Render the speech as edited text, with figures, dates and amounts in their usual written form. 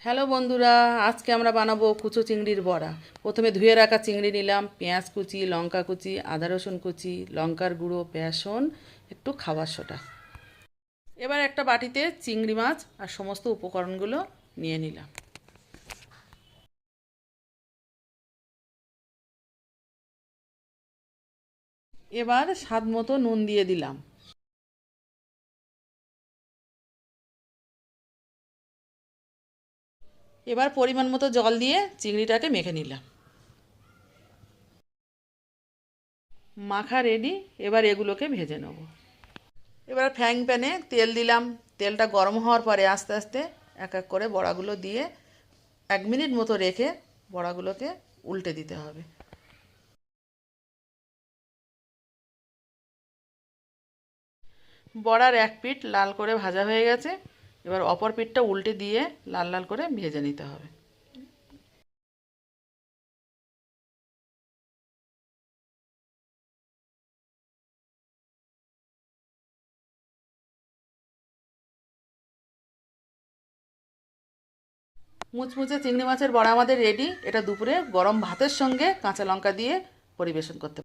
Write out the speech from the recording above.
Hello বন্ধুরা, আজকে আমরা বানাবো কুচো চিংড়ির বড়া। প্রথমে ধুয়ে রাখা চিংড়ি নিলাম, পেঁয়াজ কুচি, লঙ্কা কুচি, আদা রসুন কুচি, লঙ্কার গুঁড়ো, বেসন, একটু খাবার সোডা। এবার একটা বাটিতে চিংড়ি মাছ আর সমস্ত উপকরণগুলো নিয়ে নিলাম। এবার স্বাদ মতো নুন দিয়ে দিলাম। এবার পরিমাণ মতো জল দিয়ে চিংড়িটাকে মেখে নিলাম। মাখা রেডি। এবার এগুলোকে ভেজে নেব। এবার ফ্রাইং প্যানে তেল দিলাম। তেলটা গরম হওয়ার পরে আস্তে আস্তে এক এক করে বড়াগুলো দিয়ে 1 মিনিট মতো রেখে বড়াগুলোকে উল্টে দিতে হবে। বড়ার এক পিঠ লাল করে ভাজা হয়ে গেছে। এবার অপর পিঠটা উল্টে দিয়ে লাল লাল করে ভেজে নিতে হবে। মুচমুচে চিংড়ি মাছের বড়া আমাদের রেডি। এটা দুপুরে গরম ভাতের সঙ্গে কাঁচা লঙ্কা দিয়ে পরিবেশন করতে